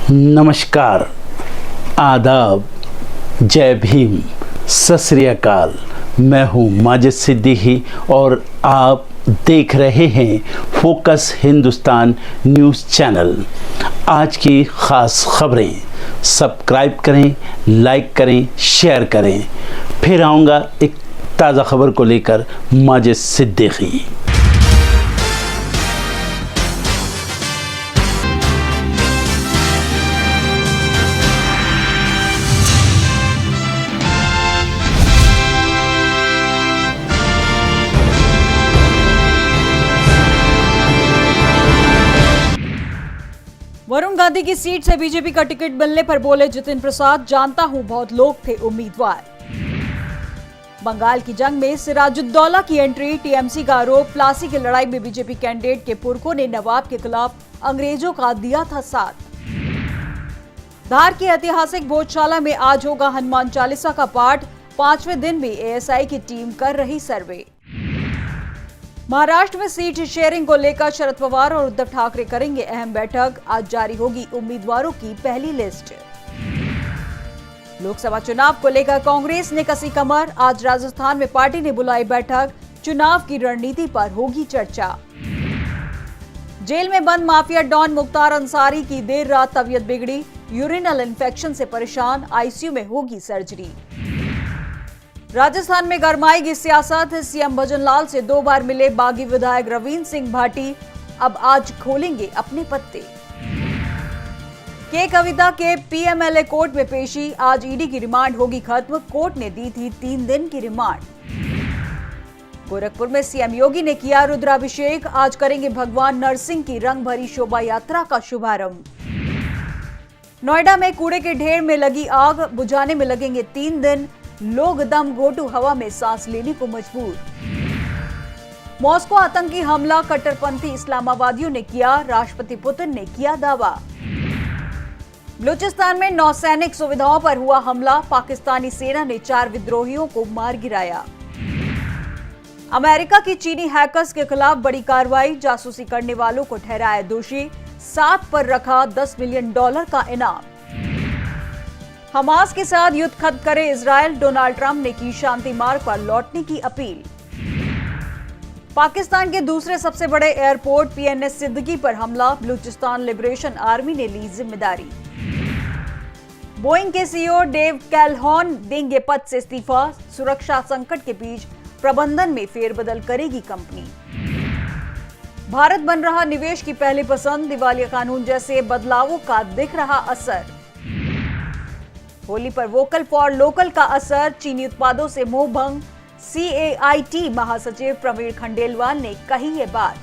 नमस्कार, आदाब, जय भीम, सत श्री अकाल। मैं हूँ माजिद सिद्दीकी और आप देख रहे हैं फोकस हिंदुस्तान न्यूज़ चैनल। आज की ख़ास खबरें सब्सक्राइब करें, लाइक करें, शेयर करें। फिर आऊँगा एक ताज़ा खबर को लेकर माजिद सिद्दीकी। वरुण गांधी की सीट से बीजेपी का टिकट मिलने पर बोले जितिन प्रसाद, जानता हूं बहुत लोग थे उम्मीदवार। बंगाल की जंग में सिराजुद्दौला की एंट्री, टीएमसी का आरोप, प्लासी की लड़ाई में बीजेपी कैंडिडेट के पुरखों ने नवाब के खिलाफ अंग्रेजों का दिया था साथ। धार की ऐतिहासिक भोजशाला में आज होगा हनुमान चालीसा का पाठ, 5वें दिन भी एएसआई की टीम कर रही सर्वे। महाराष्ट्र में सीट शेयरिंग को लेकर शरद पवार और उद्धव ठाकरे करेंगे अहम बैठक, आज जारी होगी उम्मीदवारों की पहली लिस्ट। लोकसभा चुनाव को लेकर कांग्रेस ने कसी कमर, आज राजस्थान में पार्टी ने बुलाई बैठक, चुनाव की रणनीति पर होगी चर्चा। जेल में बंद माफिया डॉन मुख्तार अंसारी की देर रात तबीयत बिगड़ी, यूरिनल इन्फेक्शन से परेशान, आईसीयू में होगी सर्जरी। राजस्थान में गरमाएगी सियासत, सीएम भजनलाल से 2 बार मिले बागी विधायक रविंद्र सिंह भाटी, अब आज खोलेंगे अपने पत्ते। के कविता के पीएमएलए कोर्ट में पेशी, आज ईडी की रिमांड होगी खत्म, कोर्ट ने दी थी 3 दिन की रिमांड। गोरखपुर में सीएम योगी ने किया रुद्राभिषेक, आज करेंगे भगवान नरसिंह की रंग भरी शोभा यात्रा का शुभारंभ। नोएडा में कूड़े के ढेर में लगी आग, बुझाने में लगेंगे 3 दिन, लोग दम घोटू हवा में सांस लेने को मजबूर। मॉस्को आतंकी हमला कट्टरपंथी इस्लामावादियों ने किया, राष्ट्रपति पुतिन ने किया दावा। बलूचिस्तान में नौसैनिक सुविधाओं पर हुआ हमला, पाकिस्तानी सेना ने 4 विद्रोहियों को मार गिराया। अमेरिका की चीनी हैकर्स के खिलाफ बड़ी कार्रवाई, जासूसी करने वालों को ठहराया दोषी, 7 पर रखा $10 मिलियन का इनाम। हमास के साथ युद्ध खत्म करे इजरायल, डोनाल्ड ट्रंप ने की शांति मार्ग पर लौटने की अपील। पाकिस्तान के दूसरे सबसे बड़े एयरपोर्ट पीएनएस सिद्दीकी पर हमला, बलूचिस्तान लिबरेशन आर्मी ने ली जिम्मेदारी। बोइंग के सीईओ डेव कैलहॉन देंगे पद से इस्तीफा, सुरक्षा संकट के बीच प्रबंधन में फेरबदल करेगी कंपनी। भारत बन रहा निवेश की पहली पसंद, दिवालिया कानून जैसे बदलावों का दिख रहा असर। होली पर वोकल फॉर लोकल का असर, चीनी उत्पादों से मोह भंग, सीएआईटी महासचिव प्रवीण खंडेलवाल ने कही ये बात।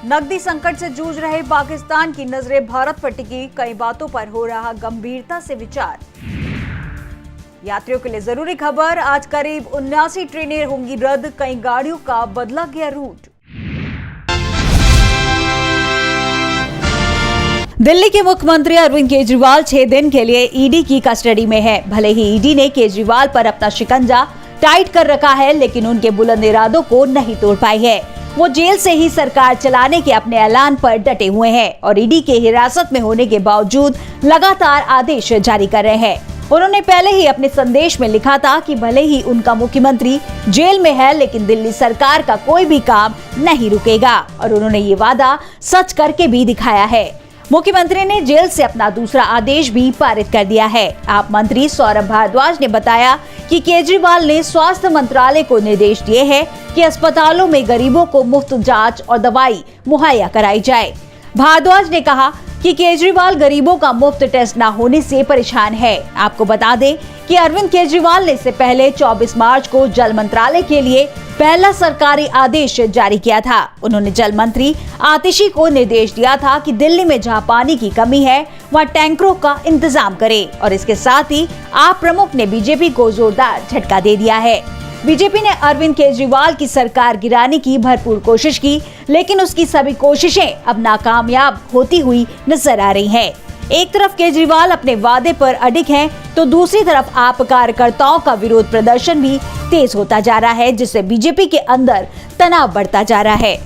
नकदी संकट से जूझ रहे पाकिस्तान की नजरें भारत पर टिकी, कई बातों पर हो रहा गंभीरता से विचार। यात्रियों के लिए जरूरी खबर, आज करीब 79 ट्रेनें होंगी रद्द, कई गाड़ियों का बदला गया रूट। दिल्ली के मुख्यमंत्री अरविंद केजरीवाल 6 दिन के लिए ईडी की कस्टडी में है। भले ही ईडी ने केजरीवाल पर अपना शिकंजा टाइट कर रखा है, लेकिन उनके बुलंद इरादों को नहीं तोड़ पाई है। वो जेल से ही सरकार चलाने के अपने ऐलान पर डटे हुए हैं और ईडी के हिरासत में होने के बावजूद लगातार आदेश जारी कर रहे हैं। उन्होंने पहले ही अपने संदेश में लिखा था कि भले ही उनका मुख्यमंत्री जेल में है, लेकिन दिल्ली सरकार का कोई भी काम नहीं रुकेगा, और उन्होंने ये वादा सच करके भी दिखाया है। मुख्यमंत्री ने जेल से अपना दूसरा आदेश भी पारित कर दिया है। आप मंत्री सौरभ भारद्वाज ने बताया कि केजरीवाल ने स्वास्थ्य मंत्रालय को निर्देश दिए हैं कि अस्पतालों में गरीबों को मुफ्त जांच और दवाई मुहैया कराई जाए। भारद्वाज ने कहा कि केजरीवाल गरीबों का मुफ्त टेस्ट न होने से परेशान है। आपको बता दें कि अरविंद केजरीवाल ने इससे पहले 24 मार्च को जल मंत्रालय के लिए पहला सरकारी आदेश जारी किया था। उन्होंने जल मंत्री आतिशी को निर्देश दिया था कि दिल्ली में जहां पानी की कमी है वहां टैंकरों का इंतजाम करें, और इसके साथ ही आप प्रमुख ने बीजेपी को जोरदार झटका दे दिया है। बीजेपी ने अरविंद केजरीवाल की सरकार गिराने की भरपूर कोशिश की, लेकिन उसकी सभी कोशिशें अब नाकामयाब होती हुई नजर आ रही हैं। एक तरफ केजरीवाल अपने वादे पर अडिग हैं, तो दूसरी तरफ आप कार्यकर्ताओं का विरोध प्रदर्शन भी तेज होता जा रहा है, जिससे बीजेपी के अंदर तनाव बढ़ता जा रहा है।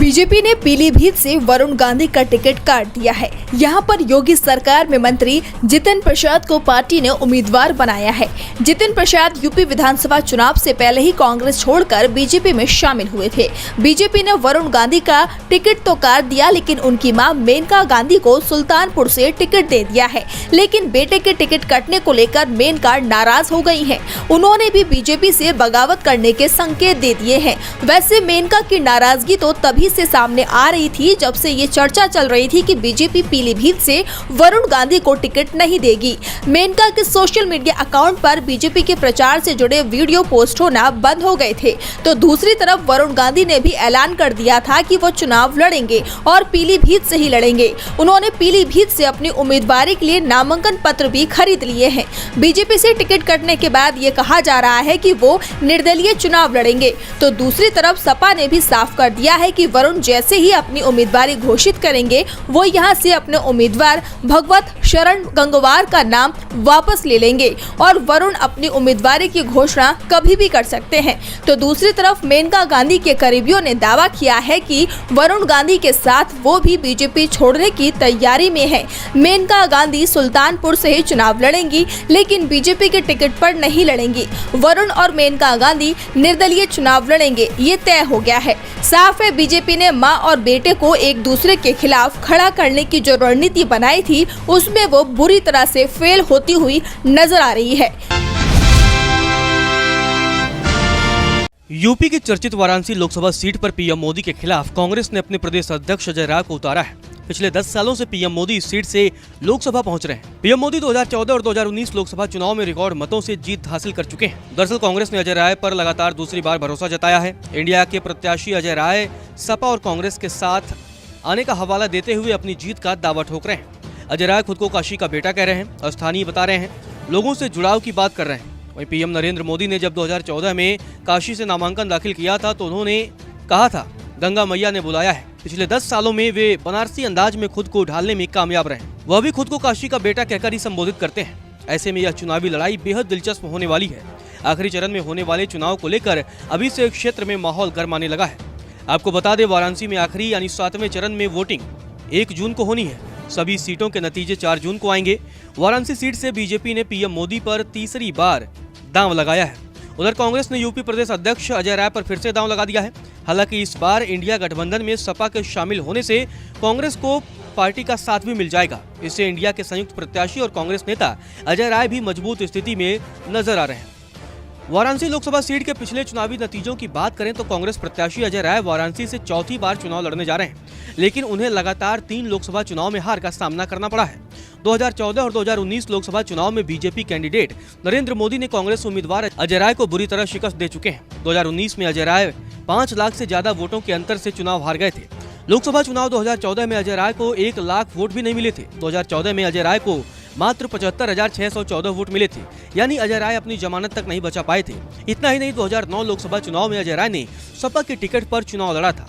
बीजेपी ने पीलीभीत से वरुण गांधी का टिकट काट दिया है। यहां पर योगी सरकार में मंत्री जितिन प्रसाद को पार्टी ने उम्मीदवार बनाया है। जितिन प्रसाद यूपी विधानसभा चुनाव से पहले ही कांग्रेस छोड़कर बीजेपी में शामिल हुए थे। बीजेपी ने वरुण गांधी का टिकट तो काट दिया, लेकिन उनकी मां मेनका गांधी को सुल्तानपुर से टिकट दे दिया है। लेकिन बेटे के टिकट कटने को लेकर मेनका नाराज हो गई हैं। उन्होंने भी बीजेपी से बगावत करने के संकेत दे दिए हैं। वैसे मेनका की नाराजगी तो तभी से सामने आ रही थी जब से ये चर्चा चल रही थी कि बीजेपी पीलीभीत से वरुण गांधी को टिकट नहीं देगी। मेनका के सोशल मीडिया अकाउंट पर बीजेपी के प्रचार से जुड़े वीडियो पोस्ट होना बंद हो गए थे, तो दूसरी तरफ वरुण गांधी ने भी ऐलान कर दिया था कि वो चुनाव लड़ेंगे और पीलीभीत से ही लड़ेंगे। उन्होंने पीलीभीत से अपनी उम्मीदवारी के लिए नामांकन पत्र भी खरीद लिए हैं। बीजेपी से टिकट कटने के बाद ये कहा जा रहा है कि वो निर्दलीय चुनाव लड़ेंगे, तो दूसरी तरफ सपा ने भी साफ कर दिया है कि वरुण जैसे ही अपनी उम्मीदवारी घोषित करेंगे वो यहां से अपने उम्मीदवार भगवत शरण गंगवार का नाम वापस ले लेंगे और वरुण अपनी उम्मीदवारी की घोषणा कभी भी कर सकते हैं। तो दूसरी तरफ मेनका गांधी के करीबियों ने दावा किया है कि वरुण गांधी के साथ वो भी बीजेपी छोड़ने की तैयारी में है। मेनका गांधी सुल्तानपुर से ही चुनाव लड़ेंगी, लेकिन बीजेपी के टिकट पर नहीं लड़ेंगी। वरुण और मेनका गांधी निर्दलीय चुनाव लड़ेंगे, ये तय हो गया है। साफ है बीजेपी ने मां और बेटे को एक दूसरे के खिलाफ खड़ा करने की जो रणनीति बनाई थी उसमें वो बुरी तरह से फेल होती हुई नजर आ रही है। यूपी की चर्चित वाराणसी लोकसभा सीट पर पीएम मोदी के खिलाफ कांग्रेस ने अपने प्रदेश अध्यक्ष अजय राय को उतारा है। पिछले 10 सालों से पीएम मोदी इस सीट से लोकसभा पहुंच रहे हैं। पीएम मोदी 2014 और 2019 लोकसभा चुनाव में रिकॉर्ड मतों से जीत हासिल कर चुके हैं। दरअसल कांग्रेस ने अजय राय पर लगातार दूसरी बार भरोसा जताया है। इंडिया के प्रत्याशी अजय राय सपा और कांग्रेस के साथ आने का हवाला देते हुए अपनी जीत का दावा ठोक रहे हैं। अजय राय खुद को काशी का बेटा कह रहे हैं और स्थानीय बता रहे हैं, लोगों से जुड़ाव की बात कर रहे हैं। वहीं पीएम नरेंद्र मोदी ने जब 2014 में काशी से नामांकन दाखिल किया था तो उन्होंने कहा था गंगा मैया ने बुलाया है। पिछले 10 सालों में वे बनारसी अंदाज में खुद को ढालने में कामयाब रहे। वह भी खुद को काशी का बेटा कहकर ही संबोधित करते हैं। ऐसे में यह चुनावी लड़ाई बेहद दिलचस्प होने वाली है। आखिरी चरण में होने वाले चुनाव को लेकर अभी से क्षेत्र में माहौल गर्माने लगा है। आपको बता दें, वाराणसी में आखिरी यानी 7वें चरण में वोटिंग 1 जून को होनी है। सभी सीटों के नतीजे 4 जून को आएंगे। वाराणसी सीट से बीजेपी ने पीएम मोदी पर तीसरी बार दांव लगाया है। उधर कांग्रेस ने यूपी प्रदेश अध्यक्ष अजय राय पर फिर से दांव लगा दिया है। हालांकि इस बार इंडिया गठबंधन में सपा के शामिल होने से कांग्रेस को पार्टी का साथ भी मिल जाएगा। इससे इंडिया के संयुक्त प्रत्याशी और कांग्रेस नेता अजय राय भी मजबूत स्थिति में नजर आ रहे हैं। वाराणसी लोकसभा सीट के पिछले चुनावी नतीजों की बात करें तो कांग्रेस प्रत्याशी अजय राय वाराणसी से चौथी बार चुनाव लड़ने जा रहे हैं, लेकिन उन्हें लगातार 3 लोकसभा चुनाव में हार का सामना करना पड़ा है। 2014 और 2019 लोकसभा चुनाव में बीजेपी कैंडिडेट नरेंद्र मोदी ने कांग्रेस उम्मीदवार अजय राय को बुरी तरह शिकस्त दे चुके हैं। 2019 में अजय राय 5 लाख से ज्यादा वोटों के अंतर से चुनाव हार गए थे। लोकसभा चुनाव 2014 में अजय राय को 1 लाख वोट भी नहीं मिले थे। 2014 में अजय राय को मात्र 75,614 वोट मिले थे, यानी अजय राय अपनी जमानत तक नहीं बचा पाए थे। इतना ही नहीं, 2009 लोकसभा चुनाव में अजय राय ने सपा के टिकट पर चुनाव लड़ा था।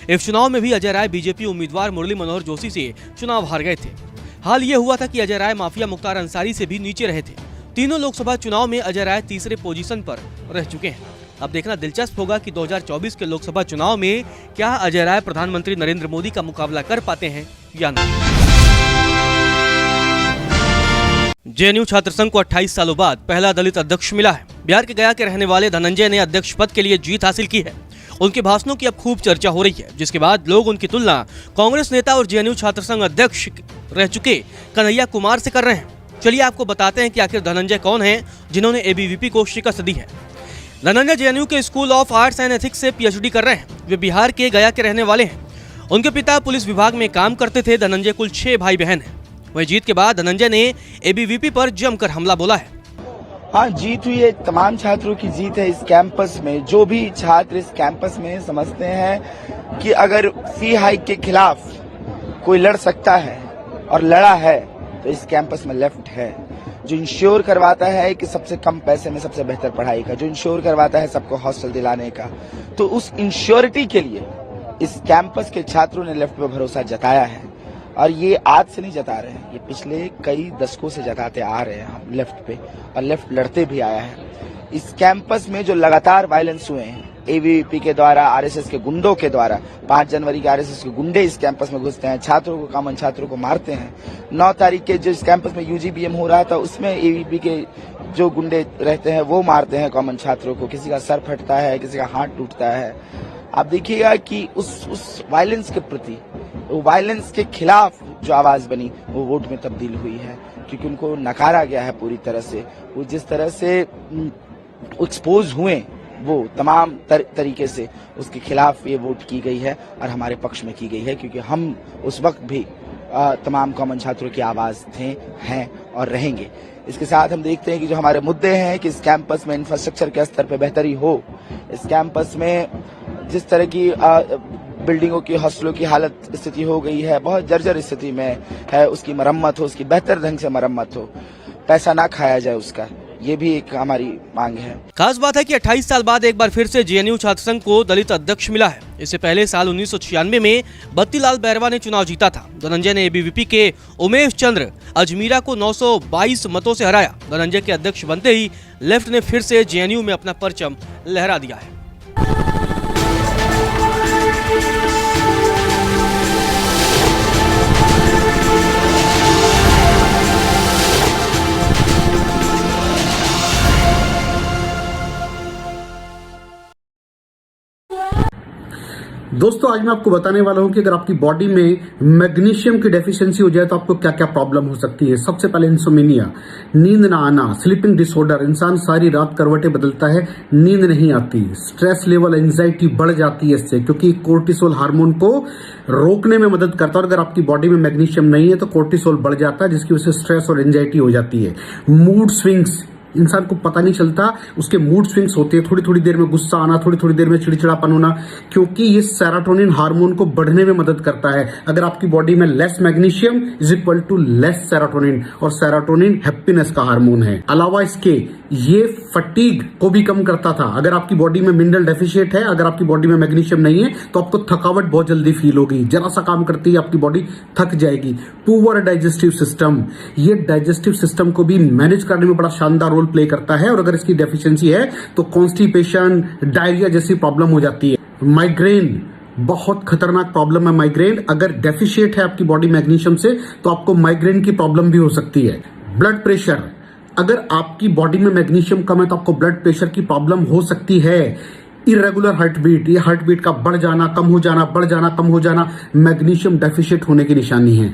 इस चुनाव में भी अजय राय बीजेपी उम्मीदवार मुरली मनोहर जोशी से चुनाव हार गए थे। हाल ये हुआ था कि अजय राय माफिया मुख्तार अंसारी से भी नीचे रहे थे। तीनों लोकसभा चुनाव में अजय राय तीसरे पोजीशन पर रह चुके हैं। अब देखना दिलचस्प होगा कि 2024 के लोकसभा चुनाव में क्या अजय राय प्रधानमंत्री नरेंद्र मोदी का मुकाबला कर पाते हैं या नहीं। जेएनयू छात्र संघ को 28 सालों बाद पहला दलित अध्यक्ष मिला है। बिहार के गया के रहने वाले धनंजय ने अध्यक्ष पद के लिए जीत हासिल की है। उनके भाषणों की अब खूब चर्चा हो रही है, जिसके बाद लोग उनकी तुलना कांग्रेस नेता और जेएनयू छात्र संघ अध्यक्ष रह चुके कन्हैया कुमार से कर रहे हैं। चलिए आपको बताते हैं कि आखिर धनंजय कौन है जिन्होंने एबीवीपी को शिकस्त दी है। धनंजय जेएनयू के school of arts and ethics से पीएचडी कर रहे हैं। वे बिहार के गया के रहने वाले हैं। उनके पिता पुलिस विभाग में काम करते थे। धनंजय कुल 6 भाई बहन हैं। वही जीत के बाद धनंजय ने एबीवीपी पर जमकर हमला बोला है। हाँ, जीत हुई है, तमाम छात्रों की जीत है। इस कैंपस में जो भी छात्र इस कैंपस में समझते हैं कि अगर फी हाइक के खिलाफ कोई लड़ सकता है और लड़ा है तो इस कैंपस में लेफ्ट है, जो इंश्योर करवाता है कि सबसे कम पैसे में सबसे बेहतर पढ़ाई का, जो इंश्योर करवाता है सबको हॉस्टल दिलाने का। तो उस इंश्योरिटी के लिए इस कैंपस के छात्रों ने लेफ्ट पे भरोसा जताया है। और ये आज से नहीं जता रहे हैं, ये पिछले कई दशकों से जताते आ रहे हैं हम लेफ्ट पे, और लेफ्ट लड़ते भी आया है। इस कैंपस में जो लगातार वायलेंस हुए हैं, एबीवीपी के द्वारा, आरएसएस के गुंडों के द्वारा 5 जनवरी के आरएसएस के गुंडे इस कैंपस में घुसते हैं, छात्रों को, कॉमन छात्रों को मारते हैं। 9 तारीख के जो इस कैंपस में यूजीबीएम हो रहा था उसमें एबीवीपी के जो गुंडे रहते हैं वो मारते हैं कॉमन छात्रों को, किसी का सर फटता है, किसी का हाथ टूटता है। आप देखिएगा कि उस वायलेंस के प्रति, वो वायलेंस के खिलाफ जो आवाज बनी वो वोट में तब्दील हुई है, क्योंकि उनको नकारा गया है पूरी तरह से। वो जिस तरह से एक्सपोज हुए वो तमाम तरीके से उसके खिलाफ ये वोट की गई है और हमारे पक्ष में की गई है, क्योंकि हम उस वक्त भी तमाम कॉमन छात्रों की आवाज थे, हैं और रहेंगे। इसके साथ हम देखते हैं कि जो हमारे मुद्दे हैं कि इस कैंपस में इंफ्रास्ट्रक्चर के स्तर पर बेहतरी हो, इस कैंपस में जिस तरह की बिल्डिंगों की, हॉस्टलों की हालत स्थिति हो गई है, बहुत जर्जर स्थिति में है, उसकी मरम्मत हो, उसकी बेहतर ढंग से मरम्मत हो, पैसा ना खाया जाए उसका, ये भी एक हमारी मांग है। खास बात है कि 28 साल बाद एक बार फिर से जेएनयू छात्र संघ को दलित अध्यक्ष मिला है। इससे पहले साल 1996 में बत्तीलाल बैरवा ने चुनाव जीता था। धनंजय ने एबीवीपी के उमेश चंद्र अजमीरा को 922 मतों से हराया। धनंजय के अध्यक्ष बनते ही लेफ्ट ने फिर से जेएनयू में अपना परचम लहरा दिया है। दोस्तों आज मैं आपको बताने वाला हूं कि अगर आपकी बॉडी में मैग्नीशियम की डेफिशिएंसी हो जाए तो आपको क्या क्या प्रॉब्लम हो सकती है। सबसे पहले इंसोमेनिया, नींद ना आना, स्लीपिंग डिसऑर्डर, इंसान सारी रात करवटें बदलता है, नींद नहीं आती, स्ट्रेस लेवल, एंजाइटी बढ़ जाती है इससे, क्योंकि कोर्टिसोल हार्मोन को रोकने में मदद करता है। और अगर आपकी बॉडी में मैग्नीशियम नहीं है तो कोर्टिसोल बढ़ जाता है, जिसकी वजह से स्ट्रेस और एंजाइटी हो जाती है। मूड स्विंग्स, इंसान को पता नहीं चलता उसके मूड स्विंग्स होते हैं, थोड़ी थोड़ी देर में गुस्सा आना, थोड़ी थोड़ी देर में चिड़चिड़ापन होना, क्योंकि ये सेरोटोनिन हार्मोन को बढ़ने में मदद करता है। अगर आपकी बॉडी में less magnesium is equal to less serotonin, और सेरोटोनिन हैप्पीनेस का हार्मोन है। अलावा इसके ये फटीग को भी कम करता था। अगर आपकी बॉडी में मिनरल डेफिशिएट है, अगर आपकी बॉडी में मैग्नीशियम नहीं है तो आपको थकावट बहुत जल्दी फील होगी, जरा सा काम करती है आपकी बॉडी थक जाएगी। पुअर डाइजेस्टिव सिस्टम, ये डाइजेस्टिव सिस्टम को भी मैनेज करने में बड़ा शानदार रोल प्ले करता है, और अगर इसकी डेफिशिएंसी है तो कॉन्स्टिपेशन, डायरिया जैसी प्रॉब्लम हो जाती है। माइग्रेन, बहुत खतरनाक प्रॉब्लम है माइग्रेन। अगर डेफिशिएट है आपकी बॉडी मैग्नीशियम से तो आपको माइग्रेन की प्रॉब्लम भी हो सकती है। ब्लड प्रेशर, अगर आपकी बॉडी में मैग्नीशियम कम है तो आपको ब्लड प्रेशर की प्रॉब्लम हो सकती है। इरेगुलर हार्टबीट, ये हार्टबीट का बढ़ जाना, कम हो जाना, बढ़ जाना, कम हो जाना, मैग्नीशियम डेफिशिएट होने की निशानी है।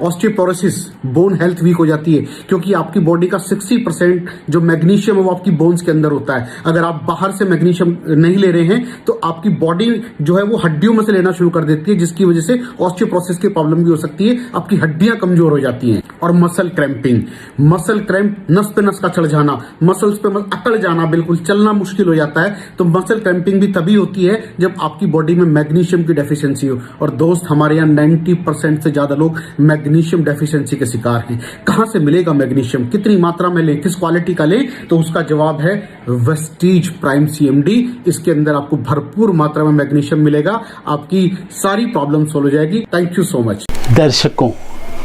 ऑस्टियोपोरोसिस, बोन हेल्थ वीक हो जाती है, क्योंकि आपकी बॉडी का 60% जो मैग्नीशियम है वो आपकी बोन्स के अंदर होता है। अगर आप बाहर से मैग्नीशियम नहीं ले रहे हैं तो आपकी बॉडी जो है वो हड्डियों में से लेना शुरू कर देती है, जिसकी वजह से ऑस्टियोपोरोसिस की प्रॉब्लम भी हो सकती है, आपकी हड्डियां कमजोर हो जाती हैं। और मसल क्रैम्पिंग, मसल क्रैम्प, नस पे नस का चढ़ जाना, मसल्स पे अकड़ जाना, बिल्कुल चलना मुश्किल हो जाता है। तो मसल क्रैम्पिंग भी तभी होती है जब आपकी बॉडी में मैग्नीशियम की डेफिशिएंसी हो। और दोस्त, हमारे यहाँ 90% से ज्यादा लोग मैग्नीशियम डेफिशिएंसी के शिकार हैं। कहां से मिलेगा मैग्नीशियम, कितनी मात्रा में लें, किस क्वालिटी का लें? तो उसका जवाब है वेस्टीज प्राइम CMD। इसके अंदर आपको भरपूर मात्रा में मैग्नीशियम मिलेगा, आपकी सारी प्रॉब्लम सॉल्व हो जाएगी। Thank you so much. दर्शकों,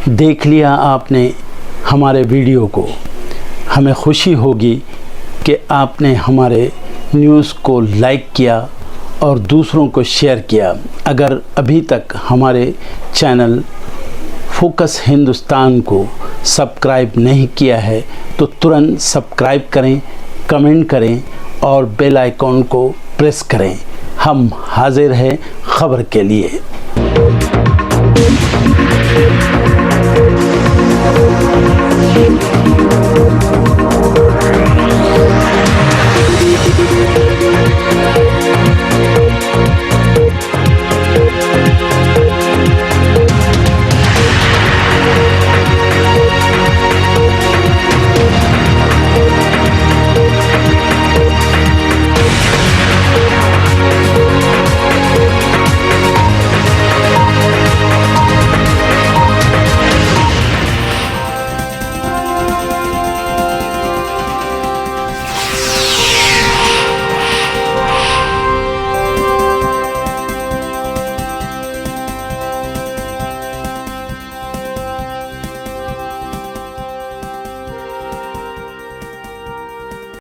देख लिया आपने हमारे वीडियो को। हमें खुशी होगी कि आपने हमारे न्यूज़ को लाइक किया और दूसरों को शेयर किया। अगर अभी तक हमारे चैनल फोकस हिंदुस्तान को सब्सक्राइब नहीं किया है तो तुरंत सब्सक्राइब करें, कमेंट करें और बेल आइकॉन को प्रेस करें। हम हाजिर हैं खबर के लिए।